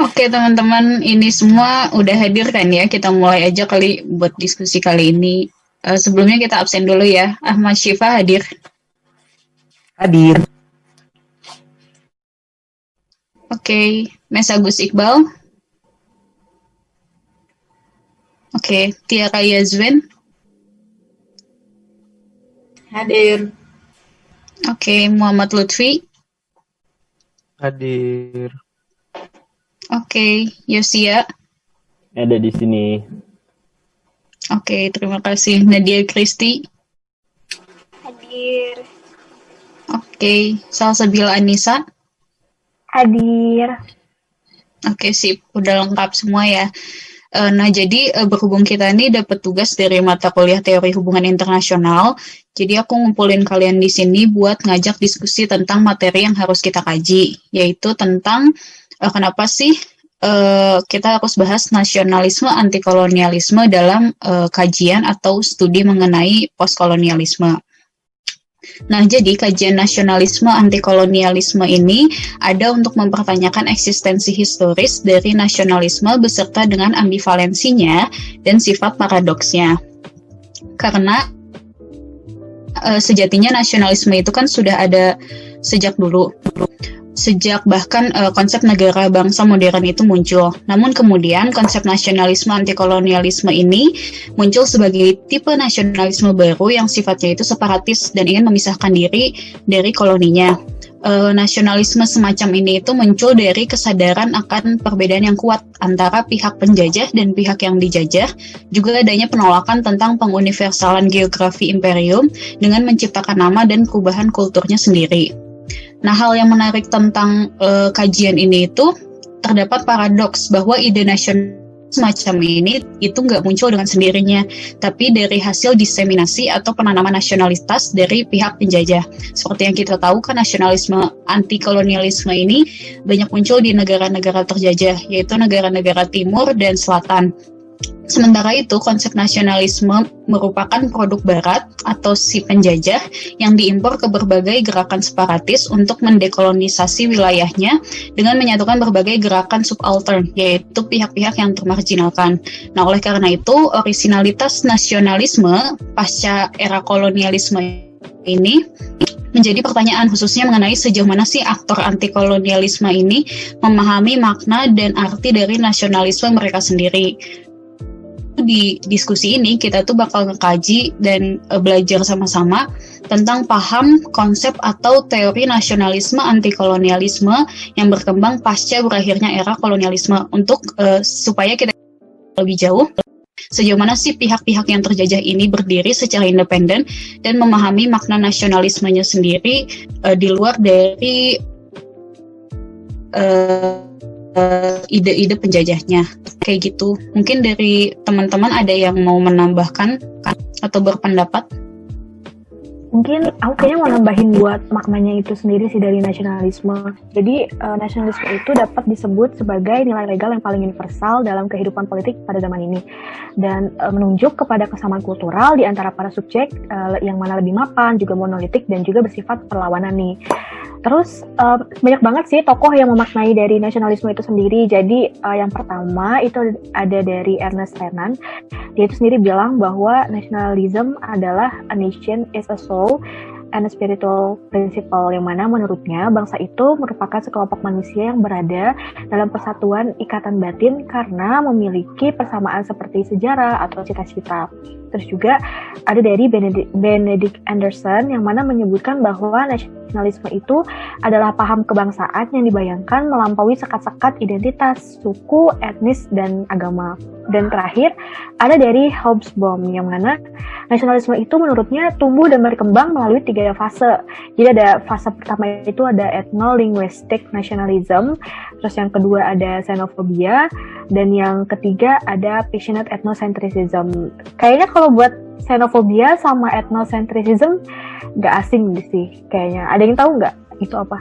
Oke teman-teman, ini semua udah hadir kan ya? Kita mulai aja kali buat diskusi kali ini. Sebelumnya kita absen dulu ya. Ahmad Syifa hadir. Hadir. Oke, Mes Agus Iqbal. Oke, Tiara Yazwen. Hadir. Oke, Muhammad Lutfi. Hadir. Oke, Yosia. Ada di sini. Oke, terima kasih. Nadia Kristi. Hadir. Oke, Salsabila Anissa. Hadir. Oke, sip. Udah lengkap semua ya. Nah, jadi berhubung kita ini dapat tugas dari mata kuliah teori hubungan internasional, jadi aku ngumpulin kalian di sini buat ngajak diskusi tentang materi yang harus kita kaji, yaitu tentang kenapa sih kita harus bahas nasionalisme antikolonialisme dalam kajian atau studi mengenai postkolonialisme. Nah, jadi kajian nasionalisme antikolonialisme ini ada untuk mempertanyakan eksistensi historis dari nasionalisme beserta dengan ambivalensinya dan sifat paradoksnya. Karena sejatinya nasionalisme itu kan sudah ada sejak dulu. Sejak bahkan konsep negara bangsa modern itu muncul. Namun kemudian konsep nasionalisme antikolonialisme ini muncul sebagai tipe nasionalisme baru yang sifatnya itu separatis dan ingin memisahkan diri dari koloninya. Nasionalisme semacam ini itu muncul dari kesadaran akan perbedaan yang kuat antara pihak penjajah dan pihak yang dijajah, juga adanya penolakan tentang penguniversalan geografi imperium dengan menciptakan nama dan perubahan kulturnya sendiri. Nah, hal yang menarik tentang kajian ini itu terdapat paradoks bahwa ide nasional semacam ini itu nggak muncul dengan sendirinya, tapi dari hasil diseminasi atau penanaman nasionalitas dari pihak penjajah. Seperti yang kita tahu kan nasionalisme anti-kolonialisme ini banyak muncul di negara-negara terjajah, yaitu negara-negara timur dan selatan. Sementara itu, konsep nasionalisme merupakan produk barat atau si penjajah yang diimpor ke berbagai gerakan separatis untuk mendekolonisasi wilayahnya dengan menyatukan berbagai gerakan subaltern, yaitu pihak-pihak yang termarginalkan. Nah, oleh karena itu, orisinalitas nasionalisme pasca era kolonialisme ini menjadi pertanyaan khususnya mengenai sejauh mana sih aktor anti-kolonialisme ini memahami makna dan arti dari nasionalisme mereka sendiri. Di diskusi ini kita tuh bakal ngekaji dan belajar sama-sama tentang paham, konsep atau teori nasionalisme antikolonialisme yang berkembang pasca berakhirnya era kolonialisme untuk supaya kita lebih jauh sejauh mana sih pihak-pihak yang terjajah ini berdiri secara independen dan memahami makna nasionalismenya sendiri di luar dari ide-ide penjajahnya. Kayak gitu. Mungkin dari teman-teman ada yang mau menambahkan atau berpendapat? Mungkin aku kayaknya mau nambahin buat maknanya itu sendiri sih dari nasionalisme. Jadi nasionalisme itu dapat disebut sebagai nilai legal yang paling universal dalam kehidupan politik pada zaman ini. Dan menunjuk kepada kesamaan kultural di antara para subjek yang mana lebih mapan, juga monolitik dan juga bersifat perlawanan nih. Terus banyak banget sih tokoh yang memaknai dari nasionalisme itu sendiri. Jadi yang pertama itu ada dari Ernest Renan. Dia itu sendiri bilang bahwa nationalism adalah a nation is a soul and a spiritual principle, yang mana menurutnya bangsa itu merupakan sekelompok manusia yang berada dalam persatuan ikatan batin karena memiliki persamaan seperti sejarah atau cita-cita. Terus juga ada dari Benedict Anderson yang mana menyebutkan bahwa nasionalisme itu adalah paham kebangsaan yang dibayangkan melampaui sekat-sekat identitas, suku, etnis, dan agama. Dan terakhir ada dari Hobsbawm yang mana nasionalisme itu menurutnya tumbuh dan berkembang melalui 3 fase. Jadi ada fase pertama itu ada ethno-linguistic nationalism, terus yang kedua ada xenophobia, dan yang ketiga ada passionate ethnocentrism. Kayaknya kalau buat xenophobia sama ethnocentrism nggak asing sih kayaknya. Ada yang tahu nggak itu apa?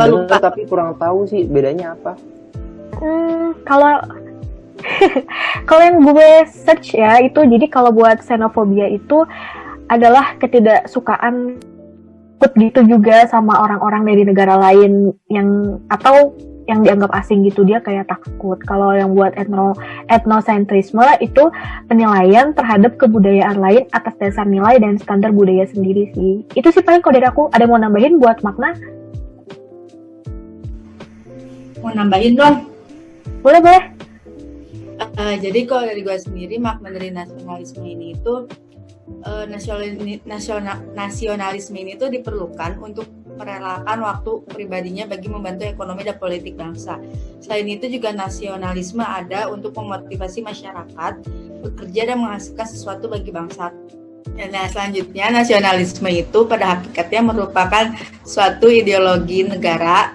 Lupa. Tapi kurang tahu sih bedanya apa. Kalau yang gue search ya itu, jadi kalau buat xenophobia itu adalah ketidaksukaan gitu juga sama orang-orang dari negara lain yang atau yang dianggap asing gitu, dia kayak takut. Kalau yang buat etnosentrisme itu penilaian terhadap kebudayaan lain atas dasar nilai dan standar budaya sendiri sih. Itu sih paling kalau dari aku. Ada mau nambahin buat makna? Mau nambahin dong? Boleh. Jadi kalau dari gue sendiri, makna dari nasionalisme ini itu nasionalisme ini tuh diperlukan untuk merelakan waktu pribadinya bagi membantu ekonomi dan politik bangsa. Selain itu juga nasionalisme ada untuk memotivasi masyarakat bekerja dan menghasilkan sesuatu bagi bangsa. Nah, selanjutnya nasionalisme itu pada hakikatnya merupakan suatu ideologi negara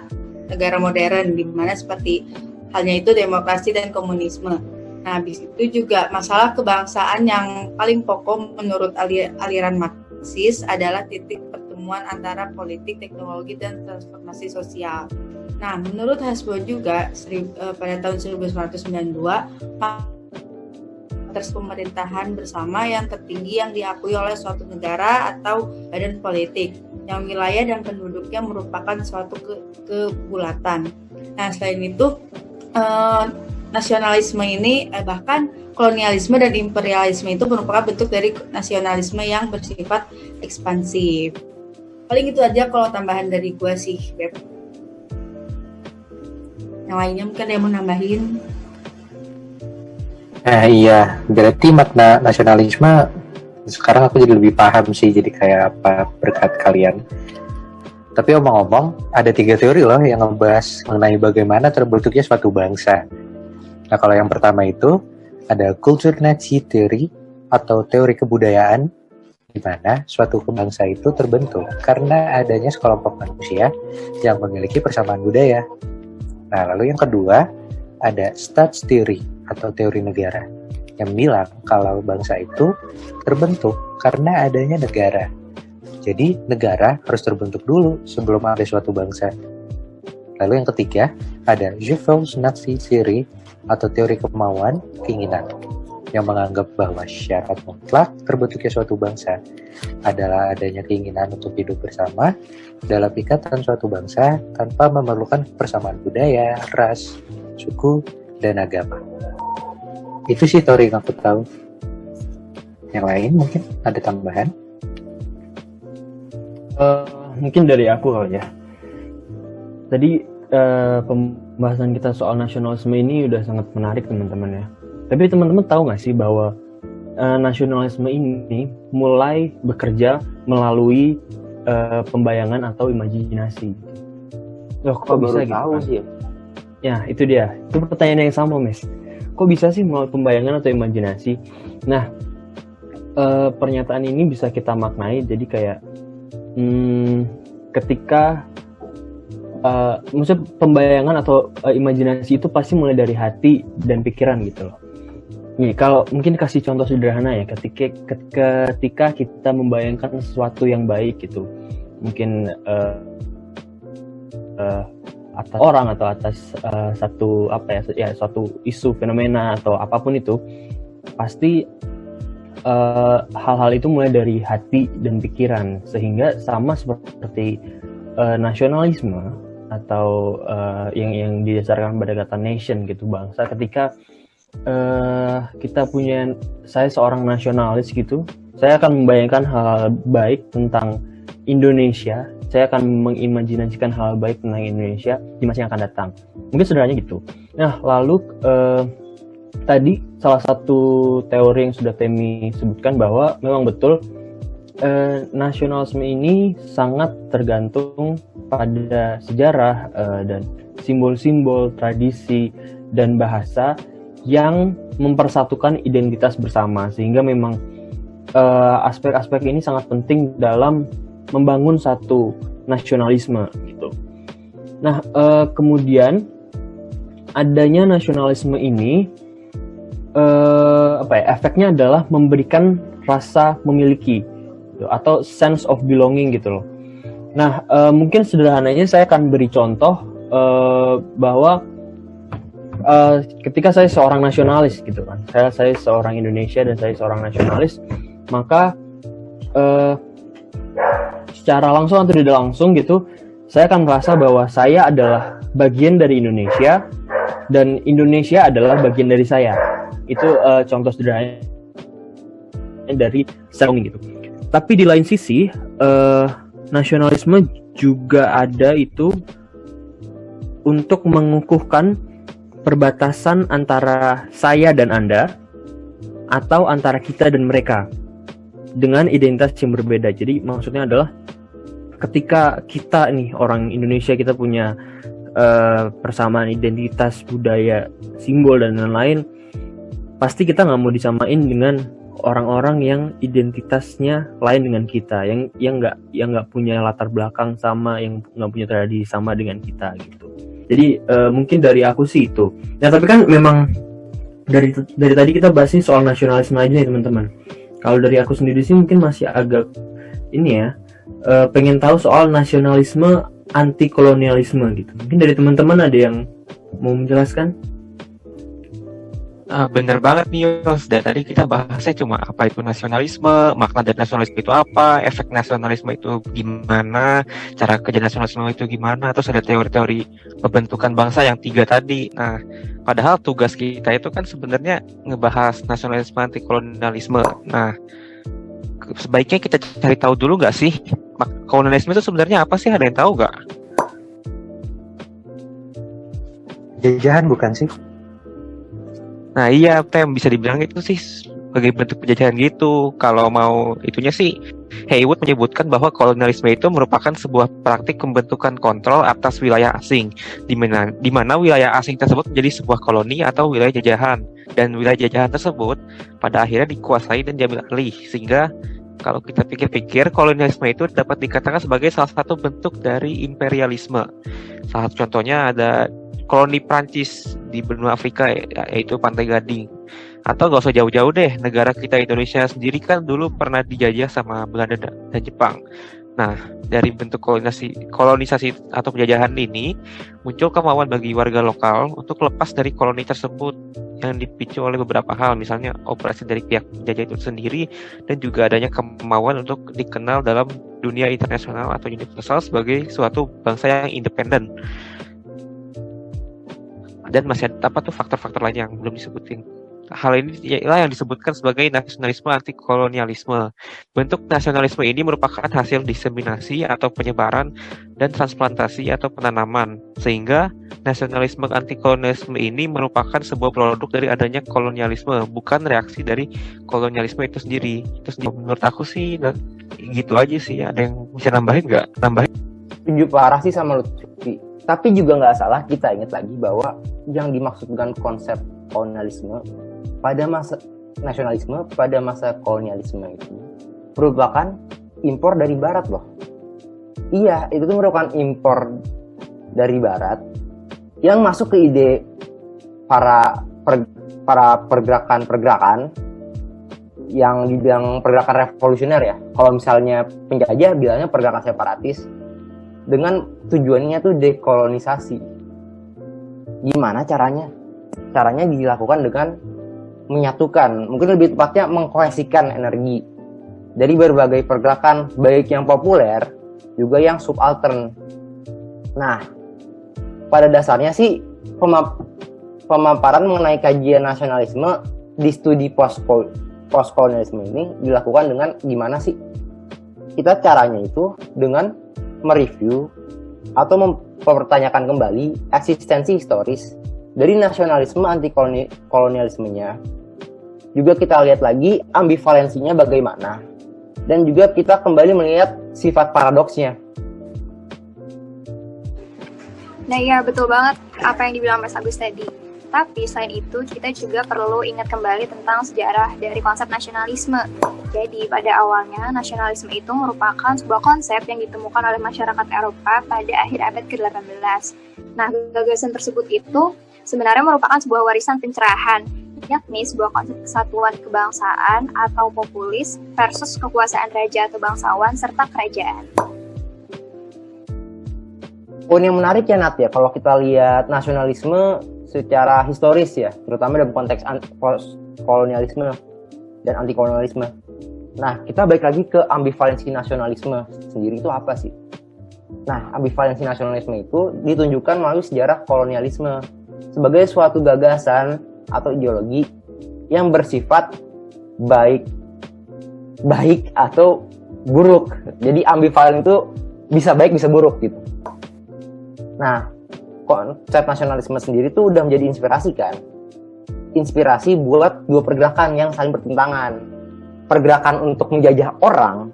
modern, di mana seperti halnya itu demokrasi dan komunisme. Nah, habis itu juga masalah kebangsaan yang paling pokok menurut aliran Marxis adalah titik pertemuan antara politik, teknologi, dan transformasi sosial. Nah, menurut Hasbo juga pada tahun 1992, atas pemerintahan bersama yang tertinggi yang diakui oleh suatu negara atau badan politik, yang wilayah dan penduduknya merupakan suatu kebulatan. Nah, selain itu, nasionalisme ini bahkan kolonialisme dan imperialisme itu merupakan bentuk dari nasionalisme yang bersifat ekspansif. Paling itu aja kalau tambahan dari gue sih, Beb. Yang lainnya mungkin ada yang mau nambahin. Nah iya, berarti makna nasionalisme sekarang aku jadi lebih paham sih, jadi kayak apa berkat kalian. Tapi omong-omong, ada 3 teori loh yang ngebahas mengenai bagaimana terbentuknya suatu bangsa. Nah, kalau yang pertama itu ada culture Nazi theory atau teori kebudayaan, di mana suatu bangsa itu terbentuk karena adanya sekelompok manusia yang memiliki persamaan budaya. Nah, lalu yang kedua ada Staats theory atau teori negara yang bilang kalau bangsa itu terbentuk karena adanya negara. Jadi negara harus terbentuk dulu sebelum ada suatu bangsa. Lalu yang ketiga ada Nazi theory atau teori kemauan keinginan yang menganggap bahwa syarat mutlak terbentuknya suatu bangsa adalah adanya keinginan untuk hidup bersama dalam ikatan suatu bangsa tanpa memerlukan persamaan budaya, ras, suku, dan agama. Itu sih teori yang aku tahu. Yang lain mungkin ada tambahan? Mungkin dari aku kali ya. Tadi pembahasan kita soal nasionalisme ini udah sangat menarik teman-teman ya. Tapi teman-teman tahu nggak sih bahwa nasionalisme ini mulai bekerja melalui pembayangan atau imajinasi. Loh, kok bisa gitu? Tahu sih. Ya, itu dia. Itu pertanyaan yang sama, Mes. Kok bisa sih melalui pembayangan atau imajinasi? Nah, pernyataan ini bisa kita maknai jadi kayak ketika maksudnya pembayangan atau imajinasi itu pasti mulai dari hati dan pikiran gitu loh. Nih, kalau mungkin kasih contoh sederhana ya, ketika kita membayangkan sesuatu yang baik gitu, mungkin atas orang atau atas satu suatu isu fenomena atau apapun itu, pasti hal-hal itu mulai dari hati dan pikiran, sehingga sama seperti nasionalisme atau yang didasarkan pada kata nation gitu, bangsa. Ketika saya seorang nasionalis gitu, saya akan membayangkan hal baik tentang Indonesia, saya akan mengimajinasikan hal baik tentang Indonesia di masa yang akan datang. Mungkin sederhananya gitu. Nah, lalu tadi salah satu teori yang sudah Temi sebutkan bahwa memang betul nasionalisme ini sangat tergantung pada sejarah dan simbol-simbol, tradisi, dan bahasa yang mempersatukan identitas bersama, sehingga memang aspek-aspek ini sangat penting dalam membangun satu nasionalisme gitu. Nah, kemudian adanya nasionalisme ini efeknya adalah memberikan rasa memiliki gitu, atau sense of belonging gitu loh. Nah, mungkin sederhananya saya akan beri contoh bahwa ketika saya seorang nasionalis gitu kan, saya seorang Indonesia dan saya seorang nasionalis, maka secara langsung atau tidak langsung gitu, saya akan merasa bahwa saya adalah bagian dari Indonesia dan Indonesia adalah bagian dari saya. Itu contoh sederhana dari Sarong gitu. Tapi di lain sisi nasionalisme juga ada itu untuk mengukuhkan perbatasan antara saya dan Anda atau antara kita dan mereka dengan identitas yang berbeda. Jadi maksudnya adalah ketika kita nih orang Indonesia, kita punya persamaan identitas, budaya, simbol dan lain-lain, pasti kita nggak mau disamain dengan orang-orang yang identitasnya lain dengan kita, yang nggak punya latar belakang sama, yang nggak punya tradisi sama dengan kita gitu. Jadi mungkin dari aku sih itu. Nah tapi kan memang dari tadi kita bahas ini soal nasionalisme aja nih teman-teman. Kalau dari aku sendiri sih mungkin masih agak ini ya, pengen tahu soal nasionalisme anti kolonialisme gitu. Mungkin dari teman-teman ada yang mau menjelaskan? Bener banget nih Yos, dari tadi kita bahasnya cuma apa itu nasionalisme, makna dari nasionalisme itu apa, efek nasionalisme itu gimana, cara kerja nasionalisme itu gimana, terus ada teori-teori pembentukan bangsa yang 3 tadi. Nah, padahal tugas kita itu kan sebenarnya ngebahas nasionalisme anti kolonialisme. Nah, sebaiknya kita cari tahu dulu nggak sih, kolonialisme itu sebenarnya apa sih, ada yang tahu nggak? Jajahan bukan sih? Nah iya, Tem, bisa dibilang itu sih sebagai bentuk penjajahan gitu. Kalau mau itunya sih, Haywood menyebutkan bahwa kolonialisme itu merupakan sebuah praktik pembentukan kontrol atas wilayah asing, di mana wilayah asing tersebut menjadi sebuah koloni atau wilayah jajahan, dan wilayah jajahan tersebut pada akhirnya dikuasai dan diambil alih. Sehingga kalau kita pikir-pikir, kolonialisme itu dapat dikatakan sebagai salah satu bentuk dari imperialisme. Salah satu contohnya ada koloni Prancis di benua Afrika, yaitu Pantai Gading. Atau gak usah jauh-jauh deh, negara kita Indonesia sendiri kan dulu pernah dijajah sama Belanda dan Jepang. Nah, dari bentuk kolonisasi atau penjajahan ini, muncul kemauan bagi warga lokal untuk lepas dari koloni tersebut yang dipicu oleh beberapa hal, misalnya operasi dari pihak penjajah itu sendiri, dan juga adanya kemauan untuk dikenal dalam dunia internasional atau universal sebagai suatu bangsa yang independen. Dan masih ada faktor-faktor lain yang belum disebutin. Hal ini ialah yang disebutkan sebagai nasionalisme anti kolonialisme. Bentuk nasionalisme ini merupakan hasil diseminasi atau penyebaran dan transplantasi atau penanaman, sehingga nasionalisme anti kolonialisme ini merupakan sebuah produk dari adanya kolonialisme, bukan reaksi dari kolonialisme itu sendiri. Menurut aku sih gitu aja sih. Ada yang bisa nambahin nggak? Setuju parah sih sama Lutfi. Tapi juga nggak salah kita ingat lagi bahwa yang dimaksudkan konsep kolonialisme pada masa nasionalisme pada masa kolonialisme itu merupakan impor dari barat loh. Iya, itu tuh merupakan impor dari barat yang masuk ke ide para pergerakan yang dibilang pergerakan revolusioner ya. Kalau misalnya penjajah bilangnya pergerakan separatis, dengan tujuannya tuh dekolonisasi. Gimana caranya? Caranya dilakukan dengan menyatukan, mungkin lebih tepatnya mengkohesikan energi dari berbagai pergerakan, baik yang populer juga yang subaltern. Nah, pada dasarnya sih pemaparan mengenai kajian nasionalisme di studi postkolonialisme ini dilakukan dengan gimana sih? Kita caranya itu dengan mereview atau mempertanyakan kembali eksistensi historis dari nasionalisme anti kolonialismenya. Juga kita lihat lagi ambivalensinya bagaimana, dan juga kita kembali melihat sifat paradoksnya. Nah iya, betul banget apa yang dibilang Mas Agus tadi. Tapi selain itu, kita juga perlu ingat kembali tentang sejarah dari konsep nasionalisme. Jadi, pada awalnya, nasionalisme itu merupakan sebuah konsep yang ditemukan oleh masyarakat Eropa pada akhir abad ke-18. Nah, gagasan tersebut itu sebenarnya merupakan sebuah warisan pencerahan, yakni sebuah konsep kesatuan kebangsaan atau populis versus kekuasaan raja atau bangsawan serta kerajaan. Poin yang menarik ya Nat ya, kalau kita lihat nasionalisme secara historis ya, terutama dalam konteks kolonialisme dan anti kolonialisme. Nah, kita balik lagi ke ambivalensi nasionalisme sendiri itu apa sih? Nah, ambivalensi nasionalisme itu ditunjukkan melalui sejarah kolonialisme sebagai suatu gagasan atau ideologi yang bersifat baik atau buruk. Jadi ambivalen itu bisa baik bisa buruk gitu. Nah, konsep nasionalisme sendiri tuh udah menjadi inspirasi kan. Inspirasi buat dua pergerakan yang saling bertentangan. Pergerakan untuk menjajah orang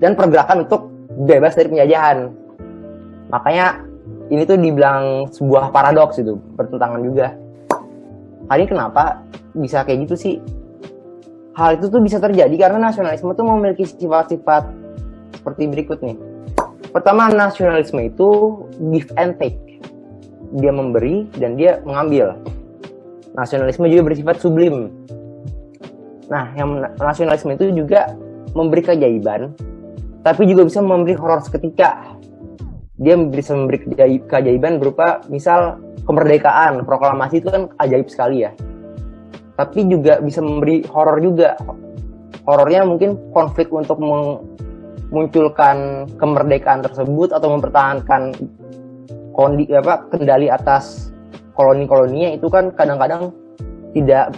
dan pergerakan untuk bebas dari penjajahan. Makanya ini tuh dibilang sebuah paradoks itu, bertentangan juga. Hari ini kenapa bisa kayak gitu sih? Hal itu tuh bisa terjadi karena nasionalisme tuh memiliki sifat-sifat seperti berikut nih. Pertama, nasionalisme itu give and take. Dia memberi dan dia mengambil. Nasionalisme juga bersifat sublim. Nah, yang nasionalisme itu juga memberi keajaiban, tapi juga bisa memberi horor seketika. Dia bisa memberi keajaiban berupa misal kemerdekaan, proklamasi itu kan ajaib sekali ya. Tapi juga bisa memberi horor juga. Horornya mungkin konflik untuk memunculkan kemerdekaan tersebut atau mempertahankan kendali atas koloni-koloninya itu kan kadang-kadang tidak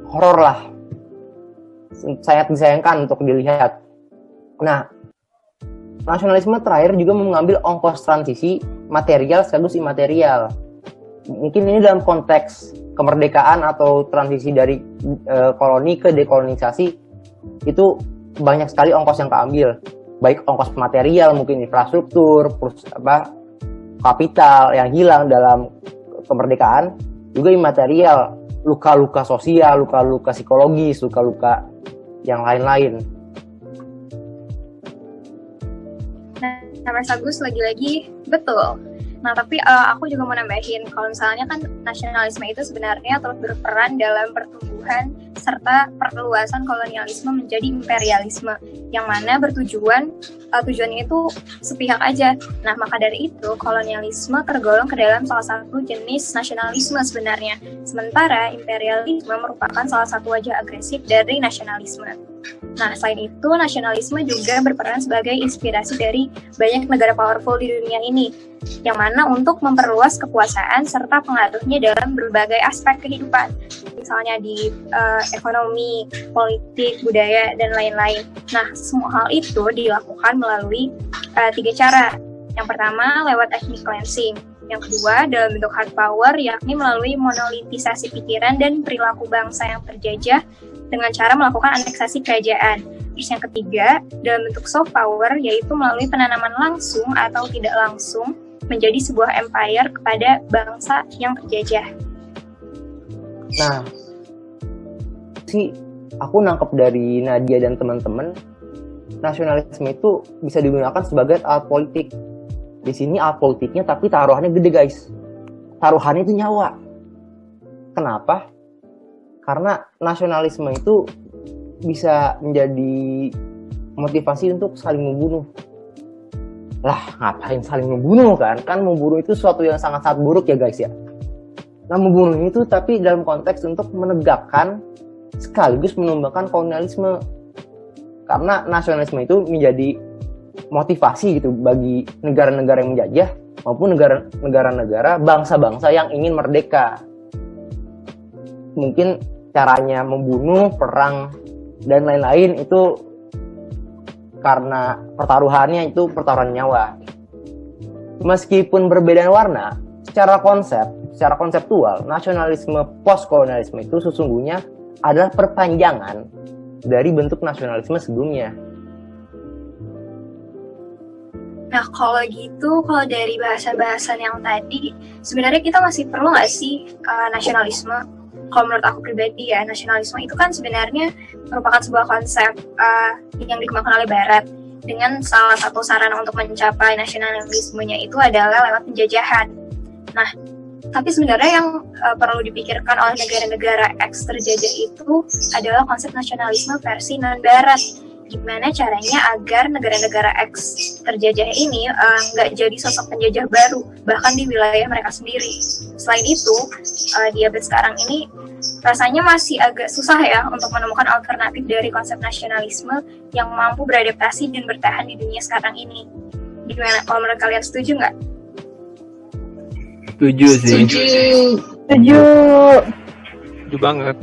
horor lah. Sangat disayangkan untuk dilihat. Nah, nasionalisme terakhir juga mengambil ongkos transisi material sekaligus imaterial. Mungkin ini dalam konteks kemerdekaan atau transisi dari koloni ke dekolonisasi itu banyak sekali ongkos yang keambil. Baik ongkos material, mungkin infrastruktur, kapital yang hilang dalam kemerdekaan, juga imaterial, luka-luka sosial, luka-luka psikologis, luka-luka yang lain-lain. Nah, Mas Agus lagi-lagi betul. Nah, tapi aku juga mau nambahin kalau misalnya kan nasionalisme itu sebenarnya terus berperan dalam pertumbuhan serta perluasan kolonialisme menjadi imperialisme yang mana tujuannya itu sepihak aja. Nah, maka dari itu kolonialisme tergolong ke dalam salah satu jenis nasionalisme sebenarnya. Sementara imperialisme merupakan salah satu wajah agresif dari nasionalisme. Nah, selain itu nasionalisme juga berperan sebagai inspirasi dari banyak negara powerful di dunia ini, yang mana untuk memperluas kekuasaan serta pengaruhnya dalam berbagai aspek kehidupan, misalnya di ekonomi, politik, budaya, dan lain-lain. Nah, semua hal itu dilakukan melalui 3 cara. Yang pertama, lewat ethnic cleansing. Yang kedua, dalam bentuk hard power, yakni melalui monolitisasi pikiran dan perilaku bangsa yang terjajah dengan cara melakukan aneksasi kerajaan. Terus yang ketiga, dalam bentuk soft power, yaitu melalui penanaman langsung atau tidak langsung menjadi sebuah empire kepada bangsa yang terjajah. Nah, aku nangkep dari Nadia dan teman-teman, nasionalisme itu bisa digunakan sebagai alat politik. Di sini alat politiknya tapi taruhannya gede guys. Taruhannya itu nyawa. Kenapa? Karena nasionalisme itu bisa menjadi motivasi untuk saling membunuh. Lah, ngapain saling membunuh kan? Kan membunuh itu sesuatu yang sangat-sangat buruk ya guys ya. Nah, membunuh itu tapi dalam konteks untuk menegakkan sekaligus menumbangkan kolonialisme. Karena nasionalisme itu menjadi motivasi gitu bagi negara-negara yang menjajah maupun negara-negara bangsa-bangsa yang ingin merdeka. Mungkin caranya membunuh, perang, dan lain-lain itu karena pertaruhannya itu pertaruhan nyawa. Meskipun berbeda warna, secara konseptual, nasionalisme postkolonialisme itu sesungguhnya adalah perpanjangan dari bentuk nasionalisme sebelumnya. Nah, kalau gitu, kalau dari bahasan-bahasan yang tadi, sebenarnya kita masih perlu nggak sih nasionalisme? Kalau menurut aku pribadi ya, nasionalisme itu kan sebenarnya merupakan sebuah konsep yang dikembangkan oleh Barat. Dengan salah satu sarana untuk mencapai nasionalismenya itu adalah lewat penjajahan. Nah, tapi sebenarnya yang perlu dipikirkan oleh negara-negara eks terjajah itu adalah konsep nasionalisme versi non-Barat. gimana caranya agar negara-negara ex terjajah ini nggak jadi sosok penjajah baru bahkan di wilayah mereka sendiri. Selain itu, di abad sekarang ini rasanya masih agak susah ya untuk menemukan alternatif dari konsep nasionalisme yang mampu beradaptasi dan bertahan di dunia sekarang ini. Gimana kalau menurut kalian, setuju nggak? Setuju sih. Setuju. Setuju. Setuju banget.